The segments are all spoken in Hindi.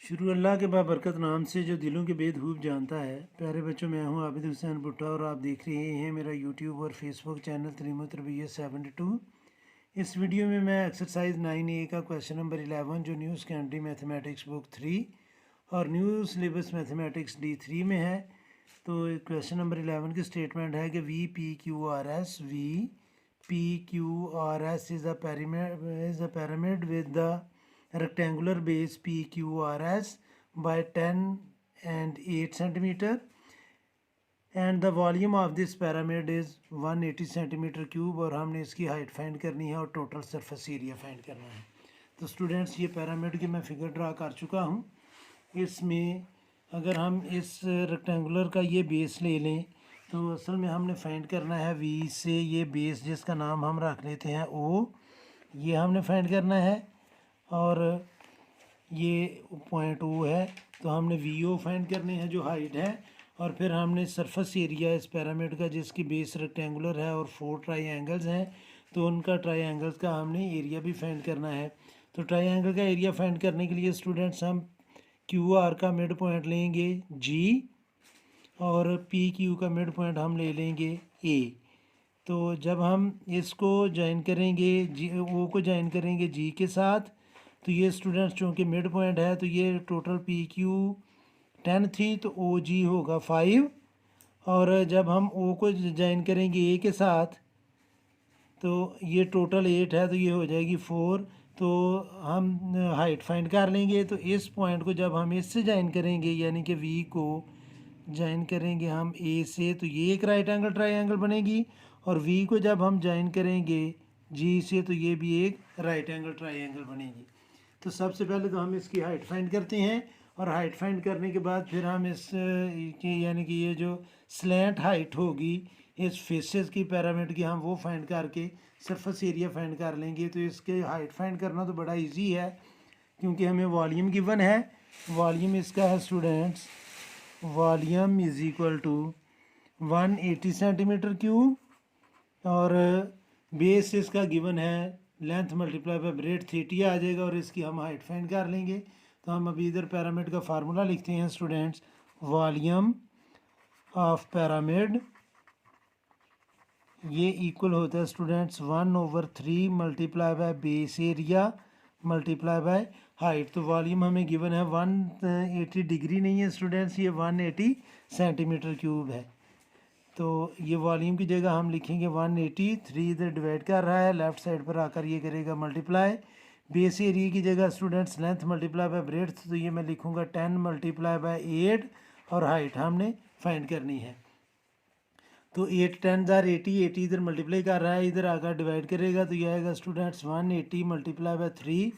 शुरू अल्लाह के बाबरकत नाम से जो दिलों के भेद खूब जानता है। प्यारे बच्चों, मैं हूं आबिद हुसैन भुट्टा और आप देख रहे हैं मेरा यूट्यूब और फेसबुक चैनल तरीम तरबियत 72। इस वीडियो में मैं एक्सरसाइज 9A का क्वेश्चन नंबर 11 जो न्यू सेकेंडरी मैथमेटिक्स बुक 3 और न्यू सिलेबस मैथमेटिक्स D3 में है। तो क्वेश्चन नंबर 11 की स्टेटमेंट है कि V P Q R S is a pyramid with the rectangular base PQRS by 10 and 8 centimeter, and the volume of this pyramid is 180 centimetre cube. और हमने इसकी हाइट फाइंड करनी है और टोटल सरफेस एरिया फाइंड करना है। तो स्टूडेंट्स, ये पिरामिड की मैं फिगर ड्रा कर चुका हूँ। इसमें अगर हम इस रेक्टेंगुलर का ये बेस ले लें तो असल में हमने फाइंड करना है वी से ये बेस जिसका नाम हम रख लेते हैं ओ, ये हमने फाइंड करना है। और ये पॉइंट ओ है तो हमने वी ओ फाइंड करनी है जो हाइट है। और फिर हमने सरफेस एरिया इस पिरामिड का जिसकी बेस रेक्टेंगुलर है और 4 ट्राई हैं तो उनका ट्राई एंगल्स का हमने एरिया भी फाइंड करना है। तो ट्राई एंगल का एरिया फाइंड करने के लिए स्टूडेंट्स हम क्यू आर का मिड पॉइंट लेंगे जी और पी क्यू का मिड पॉइंट हम ले लेंगे ए। तो जब हम इसको ज्वाइन करेंगे जी ओ को ज्वाइन करेंगे जी के साथ तो ये स्टूडेंट्स चूँकि मिड पॉइंट है तो ये टोटल पी क्यू 10 थी तो ओ जी होगा 5। और जब हम ओ को ज्वाइन करेंगे ए के साथ तो ये टोटल 8 है तो ये हो जाएगी 4। तो हम हाइट फाइंड कर लेंगे। तो इस पॉइंट को जब हम इससे ज्वाइन करेंगे यानी कि वी को ज्वाइन करेंगे हम ए से तो ये एक राइट एंगल ट्रायंगल बनेगी। और वी को जब हम ज्वाइन करेंगे जी से तो ये भी एक राइट एंगल ट्रायंगल बनेगी। तो सबसे पहले तो हम इसकी हाइट फाइंड करते हैं और हाइट फाइंड करने के बाद फिर हम इस यानी कि ये जो स्लैंट हाइट होगी इस फेसेस की पिरामिड की हम वो फाइंड करके सरफेस एरिया फाइंड कर लेंगे। तो इसके हाइट फाइंड करना तो बड़ा इजी है क्योंकि हमें वॉल्यूम गिवन है। वॉल्यूम इसका है students, volume is equal to 180 centimetre cube और बेस इसका गिवन है लेंथ मल्टीप्लाई बाय ब्रेड 30 आ जाएगा और इसकी हम हाइट फाइंड कर लेंगे। तो हम अभी इधर पिरामिड का फार्मूला लिखते हैं स्टूडेंट्स, वॉल्यूम ऑफ पिरामिड ये इक्वल होता है students 1/3 multiply by base area multiply by height. तो वॉल्यूम हमें गिवन है 180 डिग्री नहीं है स्टूडेंट्स, ये 180 सेंटीमीटर क्यूब है। तो ये वॉल्यूम की जगह हम लिखेंगे 180, 3 इधर डिवाइड कर रहा है लेफ़्ट साइड पर आकर ये करेगा मल्टीप्लाई। बेस एरिया की जगह students length multiply bye breadth तो ये मैं लिखूँगा 10 मल्टीप्लाई बाय 8 और हाइट हमने फाइंड करनी है। तो 8 10 जार 80, 80 इधर मल्टीप्लाई कर रहा है इधर आकर डिवाइड करेगा तो ये आएगा students 180 multiply by 3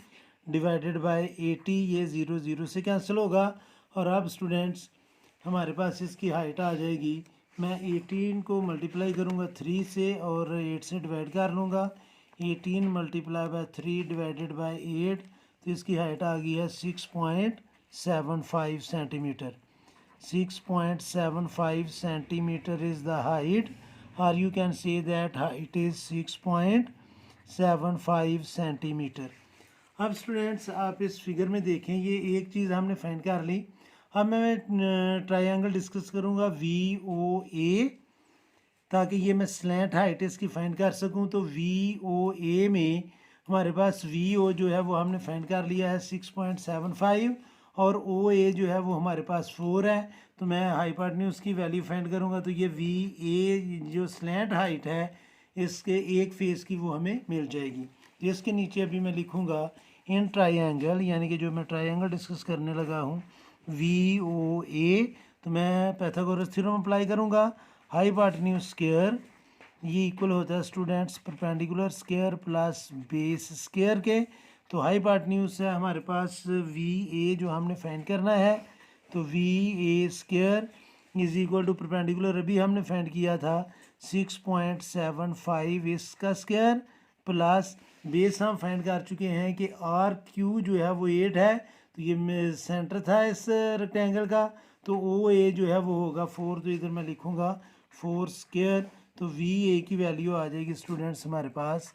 divided by 80, ये 0 0 से कैंसिल होगा। और अब स्टूडेंट्स हमारे पास इसकी हाइट आ जाएगी, मैं 18 को मल्टीप्लाई करूँगा 3 से और 8 से डिवाइड कर लूँगा। 18 मल्टीप्लाई बाय 3 डिवाइडेड बाय 8 तो इसकी हाइट आ गई है 6.75 centimetre. 6.75 centimeter is the height, or you can say that height is 6.75 centimeter। अब स्टूडेंट्स आप इस फिगर में देखें ये एक चीज़ हमने फाइंड कर ली। अब मैं ट्रायंगल डिस्कस करूँगा वी ओ ए ताकि ये मैं स्लैंट हाइट इसकी फाइंड कर सकूँ। तो वी ओ ए में हमारे पास वी ओ जो है वो हमने फाइंड कर लिया है 6.75 और ओ ए जो है वो हमारे पास 4 है। तो मैं हाइपोटेन्यूज की वैल्यू फाइंड करूँगा तो ये वी ए जो स्लैंट हाइट है इसके एक फेस की वो हमें मिल जाएगी। तो इसके नीचे अभी मैं लिखूँगा इन ट्रायंगल यानी कि जो मैं ट्रायंगल डिस्कस करने लगा हूँ वी ओ ए, तो मैं पाइथागोरस थ्योरम अप्लाई करूँगा। हाइपोटेन्यूज स्क्वायर ये इक्वल होता है students perpendicular square plus base square के। तो हाइपोटेन्यूज है हमारे पास वी ए जो हमने फाइंड करना है तो v a square is equal to perpendicular अभी हमने फाइंड किया था 6.75 इसका स्क्वायर प्लस बेस हम फाइंड कर चुके हैं कि आर क्यू जो है वो 8 है तो ये सेंटर था इस रेक्टेंगल का। तो ओ ए जो है वो होगा 4 तो इधर मैं लिखूँगा 4 स्क्वायर। तो वी ए की वैल्यू आ जाएगी स्टूडेंट्स हमारे पास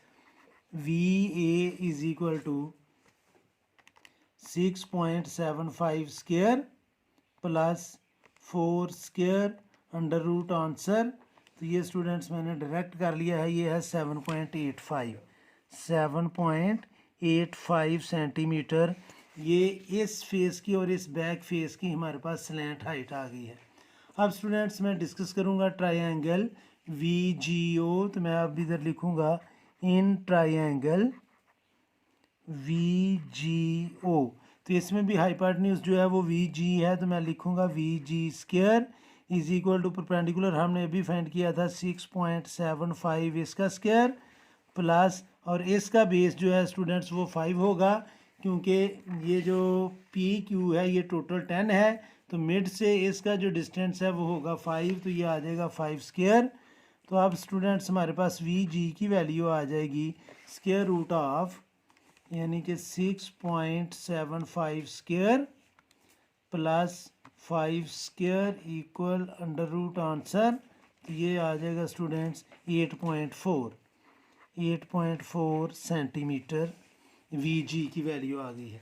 V A is equal to 6.75 square plus 4 square under root answer. तो ये स्टूडेंट्स मैंने डायरेक्ट कर लिया है, ये है 7.85 सेंटीमीटर। ये इस फेस की और इस बैक फेस की हमारे पास स्लैंट हाइट आ गई है। अब स्टूडेंट्स मैं डिस्कस करूँगा ट्रायंगल VGO। तो मैं अब इधर लिखूँगा इन ट्रायंगल VGO। तो इसमें भी हाइपोटेन्यूज जो है वो VG है, तो मैं लिखूँगा VG square is equal to perpendicular हमने अभी फाइंड किया था 6.75 इसका स्क्वायर प्लस, और इसका बेस जो है स्टूडेंट्स वो 5 होगा, क्योंकि ये जो PQ है ये टोटल 10 है, तो मिड से इसका जो डिस्टेंस है वो होगा 5, तो ये आ जाएगा 5 स्क्वायर। तो अब स्टूडेंट्स हमारे पास VG की वैल्यू आ जाएगी स्क्वायर रूट ऑफ यानी कि 6.75 square plus 5 square equal under root answer. तो ये आ जाएगा स्टूडेंट्स 8.4 सेंटीमीटर VG की वैल्यू आ गई है।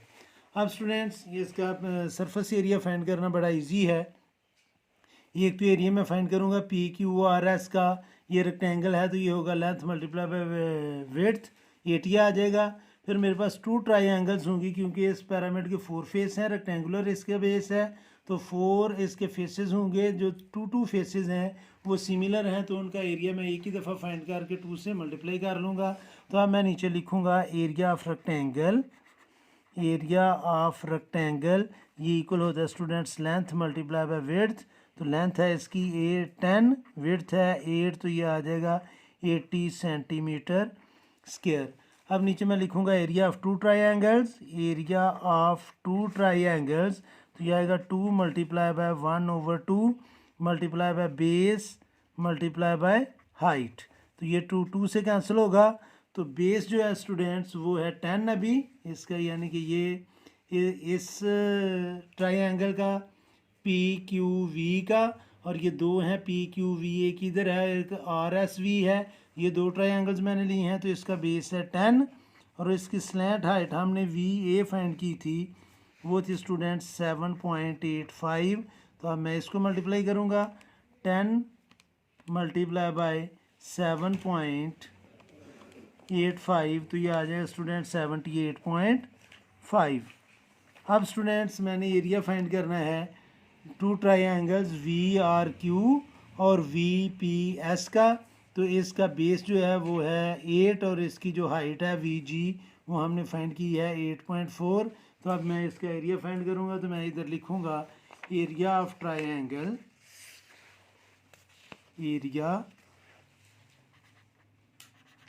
अब स्टूडेंट्स ये इसका सरफेस एरिया फाइंड करना बड़ा इजी है। एक तो एरिया में फाइंड करूँगा PQRS का, ये रेक्टेंगल है तो ये होगा लेंथ मल्टीप्लाई बाय विड्थ, 80 आ जाएगा। फिर मेरे पास 2 ट्राइंगल्स होंगी, क्योंकि इस पिरामिड के 4 फेस हैं, रेक्टेंगुलर इसका बेस है, तो 4 इसके फेसेस होंगे। जो 2 फेसेस हैं वो सिमिलर हैं, तो उनका एरिया मैं एक ही दफ़ा फाइंड करके 2 से मल्टीप्लाई कर लूँगा। तो अब मैं नीचे लिखूँगा एरिया ऑफ रेक्टेंगल ये इक्वल होता है students length multiply bye width. तो लेंथ है इसकी 10, विड्थ है 8, तो ये आ जाएगा 80 सेंटीमीटर स्क्वायर। अब नीचे मैं लिखूँगा एरिया ऑफ 2 ट्राइंगल्स, तो ये आएगा 2 multiply by 1/2 multiply by base multiply by height. तो ये 2 से कैंसिल होगा, तो बेस जो है स्टूडेंट्स वो है 10 अभी इसका, यानी कि ये इस ट्राइंगल का PQV का, और ये 2 हैं PQV, एक इधर है एक RSV है, ये 2 ट्राइंगल्स मैंने लिए हैं, तो इसका बेस है 10, और इसकी स्लैंट हाइट हमने VA फाइंड की थी वो थी स्टूडेंट्स 7.85। तो अब मैं इसको मल्टीप्लाई करूँगा 10 मल्टीप्लाई बाय 7.85, तो ये आ जाएगा स्टूडेंट 78.5। अब स्टूडेंट्स मैंने एरिया फाइंड करना है 2 ट्राइंगल्स VRQ और VPS का। तो इसका बेस जो है वो है 8, और इसकी जो हाइट है VG वो हमने फाइंड की है 8.4। तो अब मैं इसका एरिया फाइंड करूँगा, तो मैं इधर लिखूँगा area of triangle, area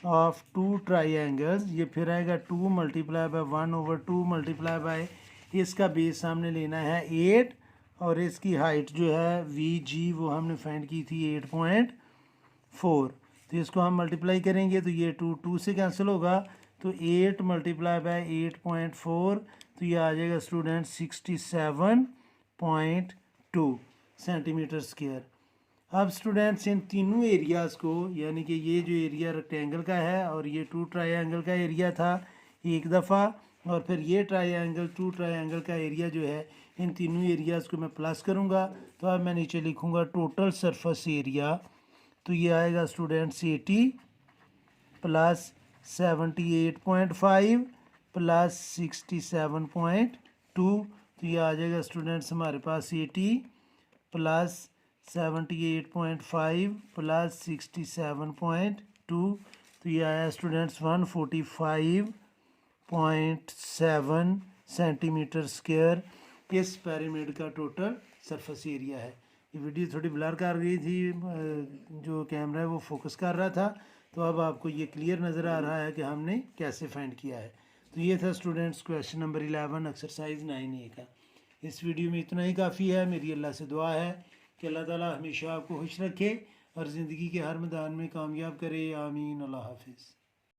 of 2 triangles, ये फिर आएगा 2 मल्टीप्लाई बाय 1/2 मल्टीप्लाई बाय इसका बेस सामने लेना है 8, और इसकी हाइट जो है VG वो हमने फाइंड की थी 8.4। तो इसको हम मल्टीप्लाई करेंगे तो ये 2 से कैंसिल होगा, तो 8 मल्टीप्लाई बाय 8.4, तो ये आ जाएगा स्टूडेंट 67.2 सेंटीमीटर स्क्वायर। अब स्टूडेंट्स इन तीनों एरियाज़ को, यानी कि ये जो एरिया रेक्टेंगल का है और ये 2 ट्राइंगल का एरिया था एक दफ़ा, और फिर ये 2 ट्राइंगल का एरिया जो है, इन तीनों एरियाज़ को मैं प्लस करूँगा। तो अब मैं नीचे लिखूँगा टोटल सरफेस एरिया, तो ये आएगा स्टूडेंट्स 80 प्लस 78.5 प्लस 67.2, तो ये आ जाएगा स्टूडेंट्स हमारे पास 80 प्लस 78.5 प्लस 67.2, तो ये आया स्टूडेंट्स 145.7 सेंटीमीटर स्क्वायर इस पिरामिड का टोटल सरफेस एरिया है। ये वीडियो थोड़ी ब्लर कर गई थी, जो कैमरा है वो फोकस कर रहा था, तो अब आपको ये क्लियर नज़र आ रहा है कि हमने कैसे फाइंड किया है। तो ये था students question number 11 exercise 9A का। इस वीडियो में इतना ही काफ़ी है। मेरी अल्लाह से दुआ है कि अल्लाह ताला हमेशा आपको खुश रखे और ज़िंदगी के हर मैदान में कामयाब करे। आमीन। अल्लाह हाफिज़।